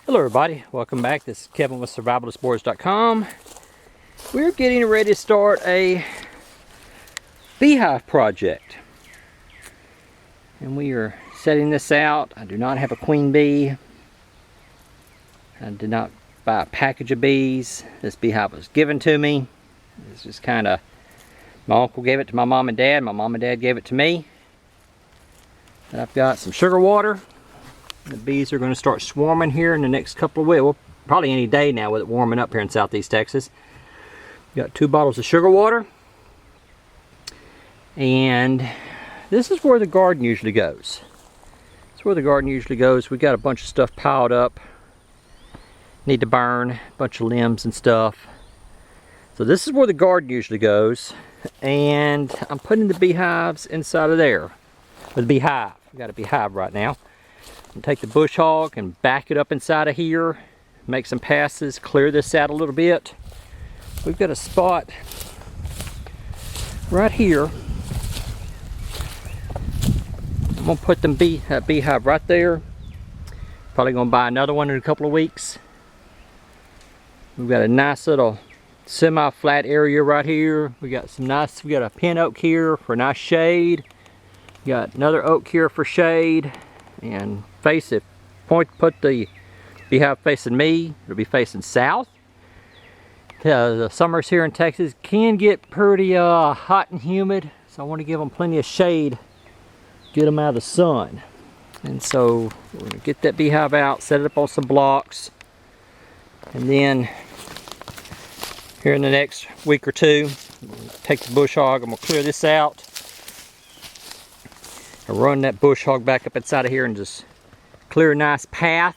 Hello everybody, welcome back. This is Kevin with survivalistboards.com. We're getting ready to start a beehive project. And we are setting this out. I do not have a queen bee. I did not buy a package of bees. This beehive was given to me. It's just kind of, my uncle gave it to my mom and dad. My mom and dad gave it to me. And I've got some sugar water. The bees are going to start swarming here in the next couple of weeks. Well, probably any day now with it warming up here in southeast Texas. Got 2 bottles of sugar water. And this is where the garden usually goes. It's where the garden usually goes. We got a bunch of stuff piled up. Need to burn, a bunch of limbs and stuff. So this is where the garden usually goes. And I'm putting the beehives inside of there. The beehive. We got a beehive right now. And take the bush hog and back it up inside of here, make some passes, clear this out a little bit. We've got a spot right here. I'm gonna put them beehive right there. Probably gonna buy another one in a couple of weeks. We've got a nice little semi-flat area right here. We got a pin oak here for nice shade. We got another oak here for shade. And put the beehive facing me, it'll be facing south. The summers here in Texas can get pretty hot and humid, so I want to give them plenty of shade, get them out of the sun. And so we're going to get that beehive out, set it up on some blocks, and then here in the next week or two, take the bush hog, I'm going to clear this out. I'll run that bush hog back up inside of here and just clear a nice path.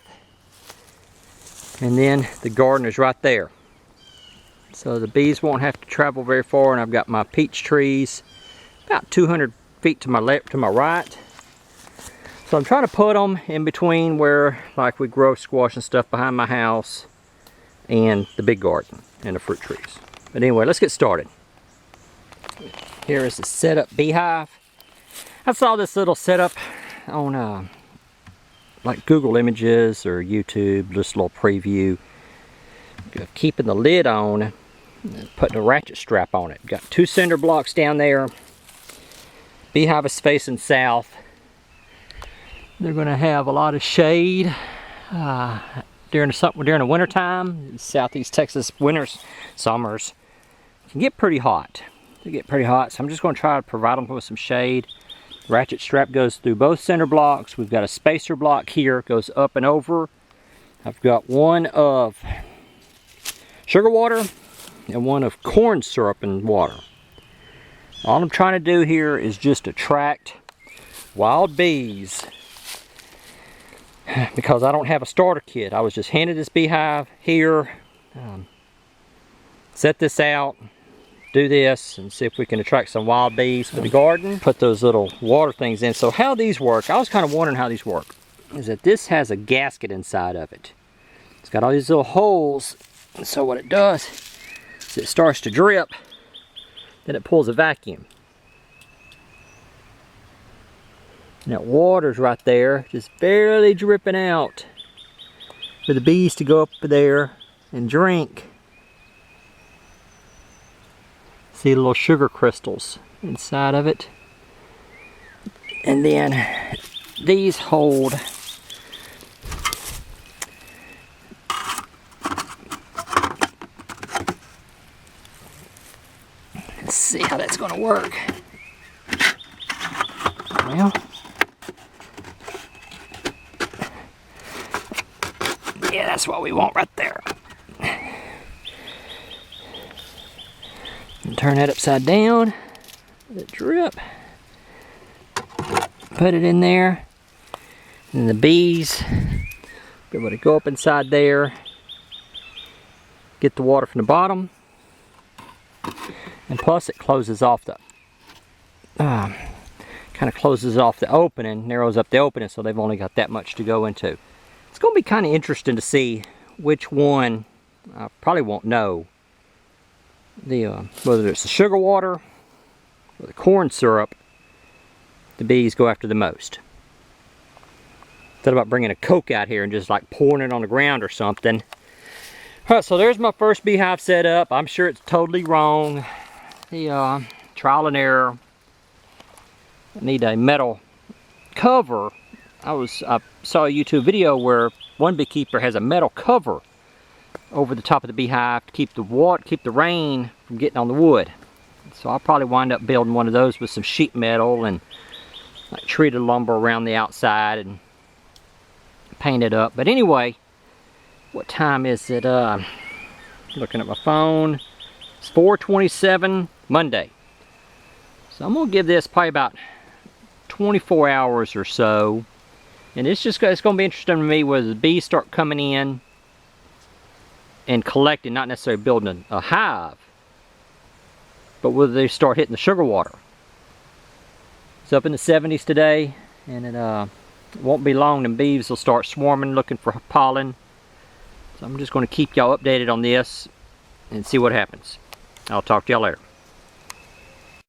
And then the garden is right there. So the bees won't have to travel very far, and I've got my peach trees about 200 feet to my left, to my right. So I'm trying to put them in between where, like, we grow squash and stuff behind my house and the big garden and the fruit trees. But anyway, let's get started. Here is the setup beehive. I saw this little setup on like Google Images or YouTube, just a little preview of keeping the lid on and putting a ratchet strap on it. Got 2 cinder blocks down there. Beehive is facing south. They're going to have a lot of shade during the winter time. Southeast Texas summers can get pretty hot. They get pretty hot, so I'm just going to try to provide them with some shade. Ratchet strap goes through both center blocks. We've got a spacer block here, goes up and over. I've got one of sugar water and one of corn syrup and water. All I'm trying to do here is just attract wild bees, because I don't have a starter kit. I was just handed this beehive here. Set this out. Do this and see if we can attract some wild bees for the garden. Put those little water things in. So how these work, I was kind of wondering how these work, is that this has a gasket inside of it. It's got all these little holes, and so what it does is it starts to drip, then it pulls a vacuum. And that water's right there, just barely dripping out for the bees to go up there and drink. See the little sugar crystals inside of it. And then these hold let's see how that's going to work. Well, yeah, that's what we want right there. And turn that upside down, let it drip, put it in there, and the bees be able to go up inside there, get the water from the bottom, and plus it closes off the, kind of closes off the opening, narrows up the opening, so they've only got that much to go into. It's going to be kind of interesting to see which one. I probably won't know whether it's the sugar water or the corn syrup the bees go after the most. Thought about bringing a Coke out here and just like pouring it on the ground or something. Alright, so there's my first beehive set up. I'm sure it's totally wrong. The trial and error. I need a metal cover. I saw a YouTube video where one beekeeper has a metal cover over the top of the beehive to keep the rain from getting on the wood. So I'll probably wind up building one of those with some sheet metal and like treated lumber around the outside and paint it up. But anyway, what time is it? Looking at my phone. It's 4:27 Monday. So I'm gonna give this probably about 24 hours or so. And it's gonna be interesting to me whether the bees start coming in and collecting, not necessarily building a hive, but whether they start hitting the sugar water. It's up in the 70s today, and it won't be long and bees will start swarming looking for pollen. So I'm just going to keep y'all updated on this and see what happens. I'll talk to y'all later.